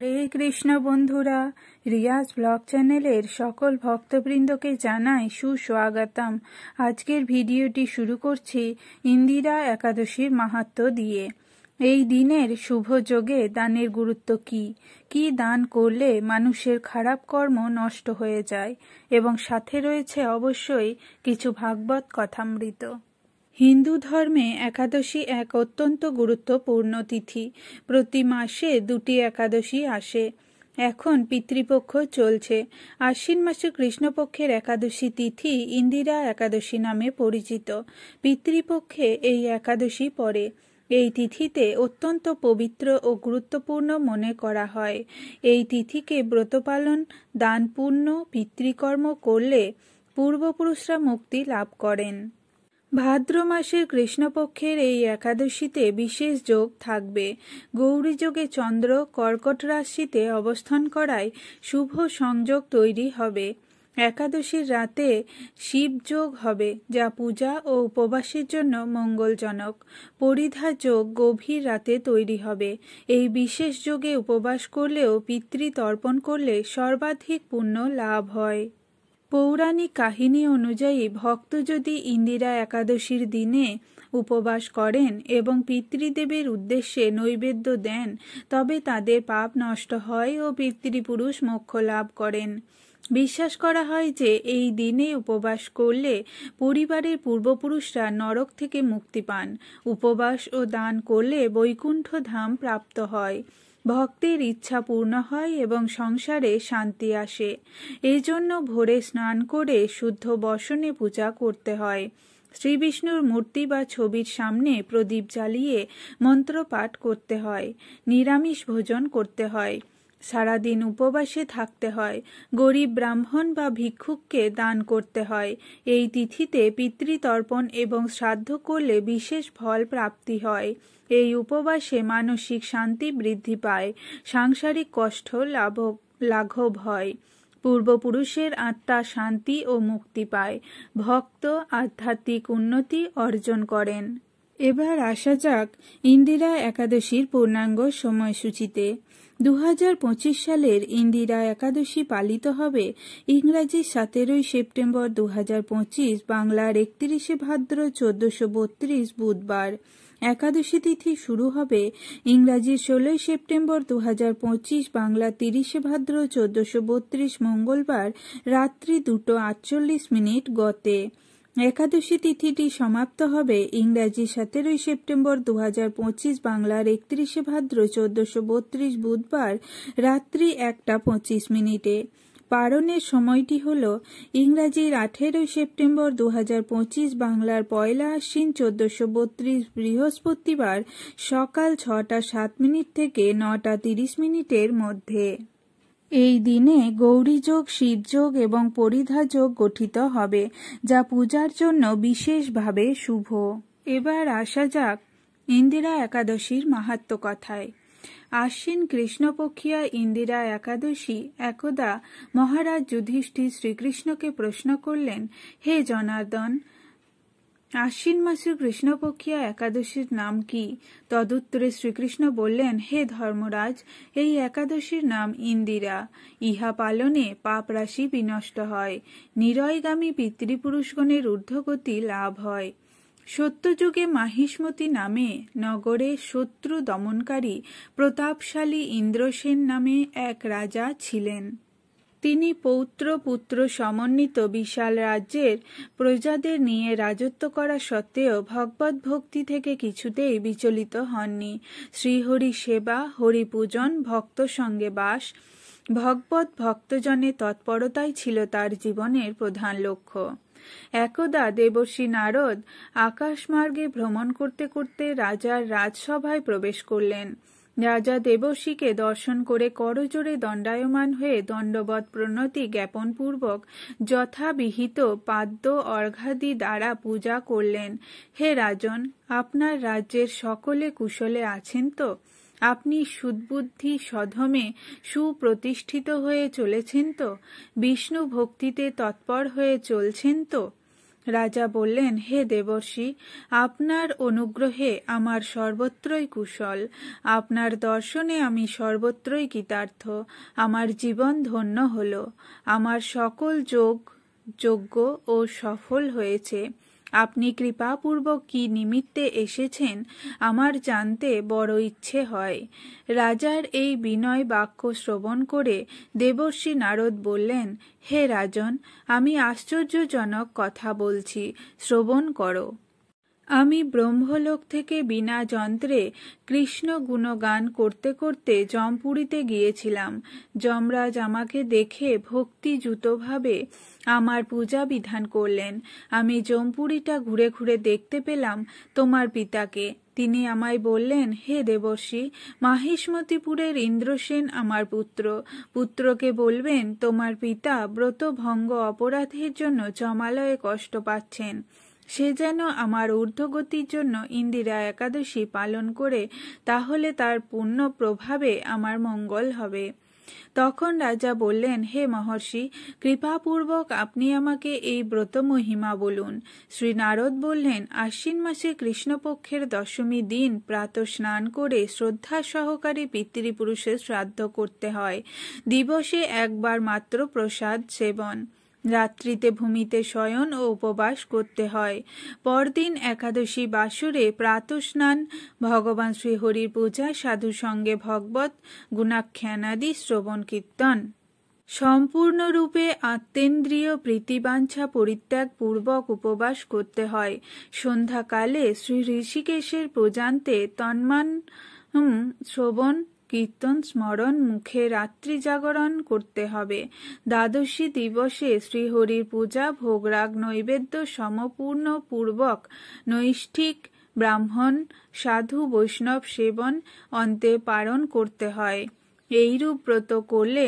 হরে কৃষ্ণ বন্ধুরা, রিয়াজ ব্লগ চ্যানেলের সকল ভক্তবৃন্দকে জানাই সুস্বাগতম। আজকের ভিডিওটি শুরু করছি ইন্দিরা একাদশীর মাহাত্ম্য দিয়ে। এই দিনের শুভ যোগে দানের গুরুত্ব কি কি দান করলে মানুষের খারাপ কর্ম নষ্ট হয়ে যায়, এবং সাথে রয়েছে অবশ্যই কিছু ভাগবত কথামৃত। হিন্দু ধর্মে একাদশী এক অত্যন্ত গুরুত্বপূর্ণ তিথি। প্রতি মাসে 2টি একাদশী আসে। এখন পিতৃপক্ষ চলছে। আশ্বিন মাসে কৃষ্ণপক্ষের একাদশী তিথি ইন্দিরা একাদশী নামে পরিচিত। পিতৃপক্ষে এই একাদশী পড়ে। এই তিথিতে অত্যন্ত পবিত্র ও গুরুত্বপূর্ণ মনে করা হয়। এই তিথিকে ব্রতপালন, দান, পুণ্য, পিতৃকর্ম করলে পূর্বপুরুষরা মুক্তি লাভ করেন। ভাদ্র মাসের কৃষ্ণপক্ষের এই একাদশীতে বিশেষ যোগ থাকবে। গৌরী যোগে চন্দ্র কর্কট রাশিতে অবস্থান করায় শুভ সংযোগ তৈরি হবে। একাদশীর রাতে শিব যোগ হবে, যা পূজা ও উপবাসের জন্য মঙ্গলজনক। পরিধা যোগ গভীর রাতে তৈরি হবে। এই বিশেষ যোগে উপবাস করলেও পিতৃতর্পণ করলে সর্বাধিক পুণ্য লাভ হয়। পৌরাণিক কাহিনী অনুযায়ী ভক্ত যদি ইন্দিরা একাদশীর দিনে উপবাস করেন এবং পিতৃদেবের উদ্দেশ্যে নৈবেদ্য দেন, তবে তাদের পাপ নষ্ট হয় ও পিতৃপুরুষ মোক্ষ লাভ করেন। বিশ্বাস করা হয় যে এই দিনে উপবাস করলে পরিবারের পূর্বপুরুষরা নরক থেকে মুক্তি পান। উপবাস ও দান করলে বৈকুণ্ঠ ধাম প্রাপ্ত হয়। ভক্তের ইচ্ছা পূর্ণ হয় এবং সংসারে শান্তি আসে। এই জন্য ভোরে স্নান করে শুদ্ধ বসনে পূজা করতে হয়। শ্রী বিষ্ণুর মূর্তি বা ছবির সামনে প্রদীপ জ্বালিয়ে মন্ত্রপাঠ করতে হয়। নিরামিষ ভোজন করতে হয়। সারাদিন উপবাসে থাকতে হয়। গরিব ব্রাহ্মণ বা ভিক্ষুককে দান করতে হয়। এই তিথিতে পিতৃতর্পণ এবং শ্রাদ্ধ করলে বিশেষ ফল প্রাপ্তি হয়। এই উপবাসে মানসিক শান্তি বৃদ্ধি পায়, সাংসারিক কষ্ট লাঘব হয়, পূর্বপুরুষের আত্মা শান্তি ও মুক্তি পায়, ভক্ত আধ্যাত্মিক উন্নতি অর্জন করেন। এবার আসা যাক ইন্দিরা একাদশীর পূর্ণাঙ্গ সময়সূচিতে। 2025 সালের ইন্দিরা একাদশী পালিত হবে ইংরাজি 17 সেপ্টেম্বর 2025, বাংলার 31 ভাদ্র 1432 বুধবার। একাদশী তিথি শুরু হবে ইংরাজি 16 সেপ্টেম্বর 2025, বাংলা 30 ভাদ্র 1432 মঙ্গলবার রাত্রি 2:48 গতে। একাদশী তিথিটি সমাপ্ত হবে ইংরাজি 17 সেপ্টেম্বর 2025, বাংলার 31 ভাদ্র 1432 বুধবার রাত্রি 1:25। পারণের সময়টি হল ইংরাজির 18 সেপ্টেম্বর 2025, বাংলার 1 আশ্বিন 1432 বৃহস্পতিবার সকাল 6:07 থেকে 9:30 মধ্যে। এই দিনে গৌরীযোগ, শিবযোগ এবং পরিধা যোগ গঠিত হবে, যা পূজার জন্য বিশেষভাবে শুভ। এবার আসা যাক ইন্দিরা একাদশীর মাহাত্ম্য কথায়। আশ্বিন কৃষ্ণপক্ষিয়া ইন্দিরা একাদশী একদা মহারাজ যুধিষ্ঠির শ্রীকৃষ্ণকে প্রশ্ন করলেন, হে জনার্দন, আশ্বিন মাসের কৃষ্ণপক্ষিয়া একাদশীর নাম কি? তদুত্তরে শ্রীকৃষ্ণ বললেন, হে ধর্মরাজ, এই একাদশীর নাম ইন্দিরা। ইহা পালনে পাপ রাশি বিনষ্ট হয়, নিরয়গামী পিতৃপুরুষগণের ঊর্ধ্বগতি লাভ হয়। সত্যযুগে মাহিষ্মতি নামে নগরে শত্রু দমনকারী প্রতাপশালী ইন্দ্রসেন নামে এক রাজা ছিলেন। তিনি পৌত্র পুত্র সমন্বিত বিশাল রাজ্যের প্রজাদের নিয়ে রাজত্ব করা সত্ত্বেও ভগবত ভক্তি থেকে কিছুতেই বিচলিত হননি। শ্রীহরি সেবা, হরিপূজন, ভক্ত সঙ্গে বাস, ভগবত ভক্তজনের তৎপরতাই ছিল তার জীবনের প্রধান লক্ষ্য। একদা দেবর্ষি নারদ আকাশমার্গে ভ্রমণ করতে করতে রাজার রাজসভায় প্রবেশ করলেন। রাজা দেবর্ষিকে দর্শন করে করজোড়ে দণ্ডায়মান হয়ে দণ্ডবৎ প্রণতি জ্ঞাপনপূর্বক যথাবিহিত পাদ্য অর্ঘ্যাদি দ্বারা পূজা করলেন। হে রাজন, আপনার রাজ্যের সকলে কুশলে আছেন তো? আপনি সুদবুদ্ধি সধমে সুপ্রতিষ্ঠিত হয়ে চলেছেন তো? বিষ্ণু ভক্তিতে তৎপর হয়ে চলছেন তো? রাজা বললেন, হে দেবর্ষি, আপনার অনুগ্রহে আমার সর্বত্রই কুশল, আপনার দর্শনে আমি সর্বত্রই কৃতার্থ, আমার জীবন ধন্য হল, আমার সকল যজ্ঞ ও সফল হয়েছে। আপনি কৃপাপূর্বক কি নিমিত্তে এসেছেন আমার জানতে বড় ইচ্ছে হয়। রাজার এই বিনয় বাক্য শ্রবণ করে দেবর্ষি নারদ বললেন, হে রাজন, আমি আশ্চর্যজনক কথা বলছি, শ্রবণ করো। আমি ব্রহ্মলোক থেকে বিনা যন্ত্রে কৃষ্ণ গুণগান করতে করতে যমপুরীতে গিয়েছিলাম। যমরাজ আমাকে দেখে ভক্তিযুতভাবে আমার পূজা বিধান করলেন। আমি যমপুরীটা ঘুরে ঘুরে দেখতে পেলাম তোমার পিতাকে। তিনি আমায় বললেন, হে দেবর্ষি, মাহিষ্মতিপুরের ইন্দ্রসেন আমার পুত্র। পুত্রকে বলবেন তোমার পিতা ব্রতভঙ্গ অপরাধের জন্য যমালয়ে কষ্ট পাচ্ছেন। সে যেন আমার ঊর্ধ্বগতির জন্য ইন্দিরা একাদশী পালন করে, তাহলে তার পুণ্য প্রভাবে আমার মঙ্গল হবে। তখন রাজা বললেন, হে মহর্ষি, কৃপাপূর্বক আপনি আমাকে এই ব্রত মহিমা বলুন। শ্রী নারদ বললেন, আশ্বিন মাসে কৃষ্ণপক্ষের দশমী দিন প্রাতঃ স্নান করে শ্রদ্ধা সহকারে পিতৃপুরুষের শ্রাদ্ধ করতে হয়। দিবসে একবার মাত্র প্রসাদ সেবন, রাত্রিতে ভূমিতে শয়ন ও উপবাস করতে হয়। পরদিন একাদশী বাসরে প্রাতঃস্নান, ভগবান শ্রীহরির পূজা, সাধু সঙ্গে ভগবত গুণাখ্যানাদি শ্রবণ কীর্তন, সম্পূর্ণরূপে আত্মেন্দ্রিয় প্রীতিবাঞ্ছা পরিত্যাগ পূর্বক উপবাস করতে হয়। সন্ধ্যাকালে শ্রী ঋষিকেশের পূজান্তে তন্মান শ্রবণ কীর্তন স্মরণ মুখে রাত্রি জাগরণ করতে হবে। দ্বাদশী দিবসে শ্রীহরির পূজা, ভোগরাগ, নৈবেদ্য সমপূর্ণ পূর্বক নৈষ্ঠিক ব্রাহ্মণ সাধু বৈষ্ণব সেবন অন্তে পালন করতে হয়। এইরূপ ব্রত করলে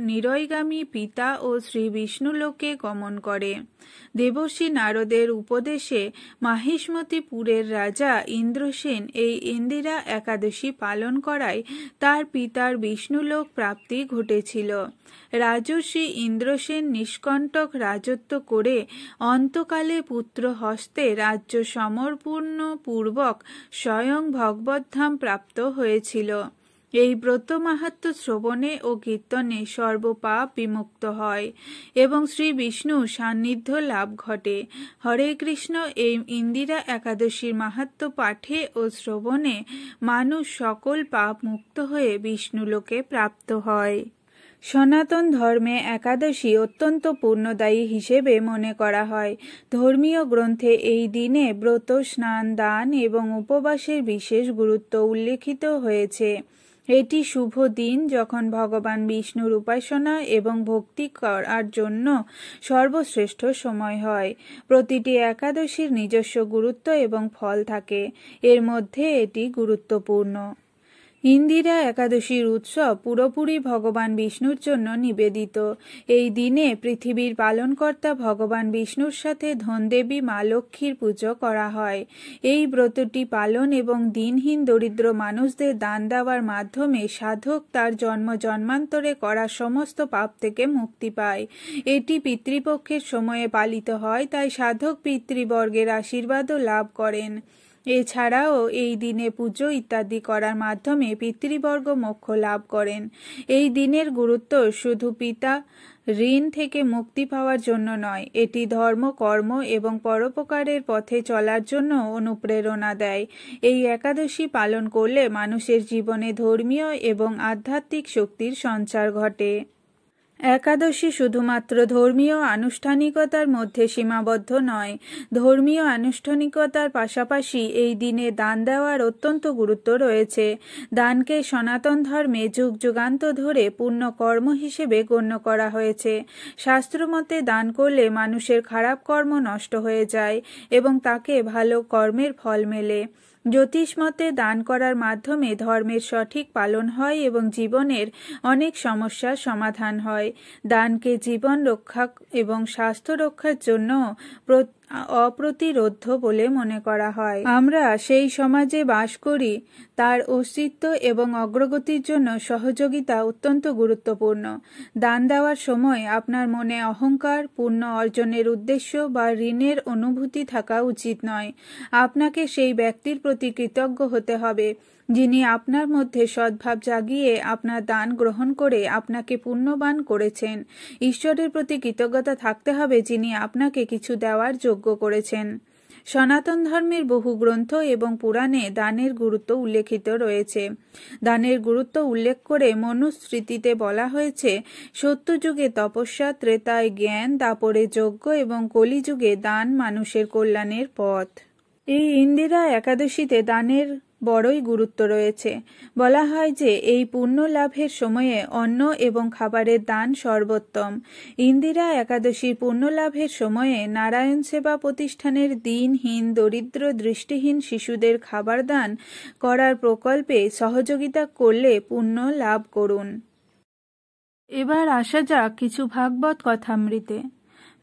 নিরয়গামী পিতা ও শ্রী বিষ্ণুলোকে গমন করে। দেবর্ষি নারদের উপদেশে মাহিষ্মতিপুরের রাজা ইন্দ্রসেন এই ইন্দিরা একাদশী পালন করায় তার পিতার বিষ্ণুলোক প্রাপ্তি ঘটেছিল। রাজর্ষি ইন্দ্রসেন নিষ্কণ্টক রাজত্ব করে অন্তকালে পুত্র হস্তে রাজ্য সমর্পণ পূর্বক স্বয়ং ভগবদ্ধাম প্রাপ্ত হয়েছিল। এই ব্রত মাহাত্ম্য শ্রবণে ও কীর্তনে সর্বপাপ বিমুক্ত হয় এবং শ্রী বিষ্ণু সান্নিধ্য লাভ ঘটে। হরে কৃষ্ণ। এই ইন্দিরা একাদশীর মাহাত্ম্য পাঠে ও শ্রবণে মানুষ সকল পাপ মুক্ত হয়ে বিষ্ণুলোকে প্রাপ্ত হয়। সনাতন ধর্মে একাদশী অত্যন্ত পুণ্যদায়ী হিসেবে মনে করা হয়। ধর্মীয় গ্রন্থে এই দিনে ব্রত, স্নান, দান এবং উপবাসের বিশেষ গুরুত্ব উল্লেখিত হয়েছে। এটি শুভ দিন যখন ভগবান বিষ্ণুর উপাসনা এবং ভক্তি করার জন্য সর্বশ্রেষ্ঠ সময় হয়। প্রতিটি একাদশীর নিজস্ব গুরুত্ব এবং ফল থাকে, এর মধ্যে এটি গুরুত্বপূর্ণ। ইন্দিরা একাদশীর উৎসব পুরোপুরি ভগবান বিষ্ণুর জন্য নিবেদিত। এই দিনে পৃথিবীর পালনকর্তা ভগবান বিষ্ণুর সাথে ধনদেবী মা লক্ষ্মীর পুজো করা হয়। এই ব্রতটি পালন এবং দিনহীন দরিদ্র মানুষদের দান দেওয়ার মাধ্যমে সাধক তার জন্ম জন্মান্তরে করা সমস্ত পাপ থেকে মুক্তি পায়। এটি পিতৃপক্ষের সময়ে পালিত হয়, তাই সাধক পিতৃবর্গের আশীর্বাদও লাভ করেন। এছাড়াও এই দিনে পুজো ইত্যাদি করার মাধ্যমে পিতৃবর্গ মোক্ষ লাভ করেন। এই দিনের গুরুত্ব শুধু পিতা ঋণ থেকে মুক্তি পাওয়ার জন্য নয়, এটি ধর্ম, কর্ম এবং পরোপকারের পথে চলার জন্য অনুপ্রেরণা দেয়। এই একাদশী পালন করলে মানুষের জীবনে ধর্মীয় এবং আধ্যাত্মিক শক্তির সঞ্চার ঘটে। একাদশী শুধুমাত্র ধর্মীয় আনুষ্ঠানিকতার মধ্যে সীমাবদ্ধ নয়। ধর্মীয় আনুষ্ঠানিকতার পাশাপাশি এই দিনে দান দেওয়ার অত্যন্ত গুরুত্ব রয়েছে। দানকে সনাতন ধর্মে যুগ যুগান্ত ধরে পুণ্য কর্ম হিসেবে গণ্য করা হয়েছে। শাস্ত্রমতে দান করলে মানুষের খারাপ কর্ম নষ্ট হয়ে যায় এবং তাকে ভালো কর্মের ফল মেলে। জ্যোতিষমতে দান করার মাধ্যমে ধর্মের সঠিক পালন হয় এবং জীবনের অনেক সমস্যার সমাধান হয়। দানকে জীবন রক্ষা এবং স্বাস্থ্য রক্ষার জন্য অপ্রতিরোধ্য বলে মনে করা হয়। আমরা সেই সমাজে বাস করি, তার অস্তিত্ব এবং অগ্রগতির জন্য সহযোগিতা অত্যন্ত গুরুত্বপূর্ণ। দান দেওয়ার সময় আপনার মনে অহংকার, পুণ্য অর্জনের উদ্দেশ্য বা ঋণের অনুভূতি থাকা উচিত নয়। আপনাকে সেই ব্যক্তির প্রতি কৃতজ্ঞ হতে হবে যিনি আপনার মধ্যে সদ্ভাব জাগিয়ে আপনার দান গ্রহণ করে আপনাকে পুণ্যবান করেছেন। ঈশ্বরের প্রতি কৃতজ্ঞতা থাকতে হবে যিনি আপনাকে কিছু দেওয়ার যোগ্য করেছেন। সনাতন ধর্মের বহু গ্রন্থ এবং পুরাণে দানের গুরুত্ব উল্লেখিত রয়েছে। দানের গুরুত্ব উল্লেখ করে মনুস্মৃতিতে বলা হয়েছে, সত্যযুগে তপস্যা, ত্রেতায় জ্ঞান, দাপরে যজ্ঞ এবং কলিযুগে দান মানুষের কল্যাণের পথ। এই ইন্দিরা একাদশীতে দানের বড়ই গুরুত্ব রয়েছে। বলা হয় যে এই পুণ্য লাভের সময়ে অন্ন এবং খাবারের দান সর্বোত্তম। ইন্দিরা একাদশীর পুণ্য লাভের সময়ে নারায়ণ সেবা প্রতিষ্ঠানের দিনহীন, দরিদ্র, দৃষ্টিহীন শিশুদের খাবার দান করার প্রকল্পে সহযোগিতা করলে পুণ্য লাভ করুন। এবার আসা যাক কিছু ভাগবত কথামৃতে।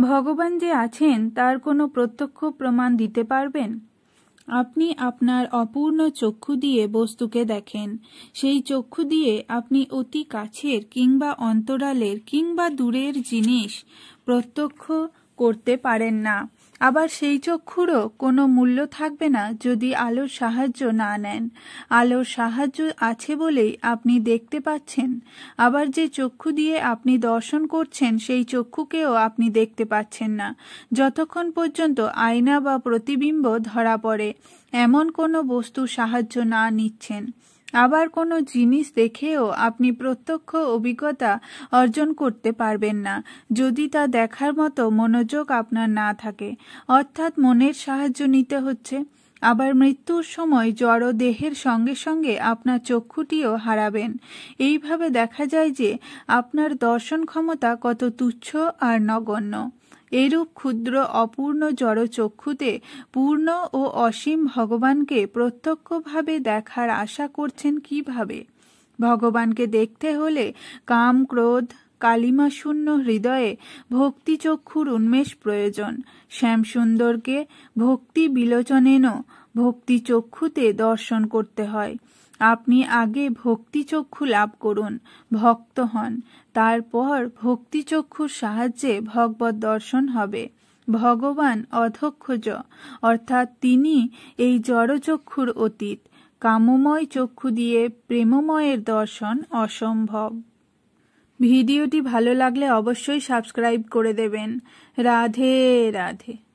ভগবান যে আছেন তার কোনো প্রত্যক্ষ প্রমাণ দিতে পারবেন? আপনি আপনার অপূর্ণ চক্ষু দিয়ে বস্তুকে দেখেন। সেই চক্ষু দিয়ে আপনি অতি কাছের কিংবা অন্তরালের কিংবা দূরের জিনিস প্রত্যক্ষ করতে পারেন না। আবার সেই চক্ষুরও কোনো মূল্য থাকবে না যদি আলোর সাহায্য না নেন। আলোর সাহায্য আছে বলেই আপনি দেখতে পাচ্ছেন। আবার যে চক্ষু দিয়ে আপনি দর্শন করছেন সেই চক্ষুকেও আপনি দেখতে পাচ্ছেন না, যতক্ষণ পর্যন্ত আয়না বা প্রতিবিম্ব ধরা পড়ে এমন কোনো বস্তুর সাহায্য না নিচ্ছেন। আবার কোনো জিনিস দেখেও আপনি প্রত্যক্ষ অভিজ্ঞতা অর্জন করতে পারবেন না যদি তা দেখার মতো মনোযোগ আপনার না থাকে, অর্থাৎ মনের সাহায্য নিতে হচ্ছে। আবার মৃত্যুর সময় জড় দেহের সঙ্গে সঙ্গে আপনার চক্ষুটিও হারাবেন। এইভাবে দেখা যায় যে আপনার দর্শন ক্ষমতা কত তুচ্ছ আর নগণ্য। এরূপ ক্ষুদ্র অপূর্ণ জড় চক্ষুতে পূর্ণ ও অসীম ভগবানকে প্রত্যক্ষভাবে দেখার আশা করছেন কিভাবে? ভগবানকে দেখতে হলে কাম, ক্রোধ, কালিমাশূন্য হৃদয়ে ভক্তি চক্ষুর উন্মেষ প্রয়োজন। শ্যামসুন্দরকে ভক্তি বিলোচনেন ভক্তি চক্ষুতে দর্শন করতে হয়। আপনি আগে ভক্তি চক্ষু লাভ করুন, ভক্ত হন, তারপর ভক্তি চক্ষুর সাহায্যে ভগবত দর্শন হবে। ভগবান অধক্ষজ, অর্থাৎ তিনি এই জড়চক্ষুর অতীত। কামময় চক্ষু দিয়ে প্রেমময়ের দর্শন অসম্ভব। ভিডিওটি ভালো লাগলে অবশ্যই সাবস্ক্রাইব করে দেবেন। রাধে রাধে।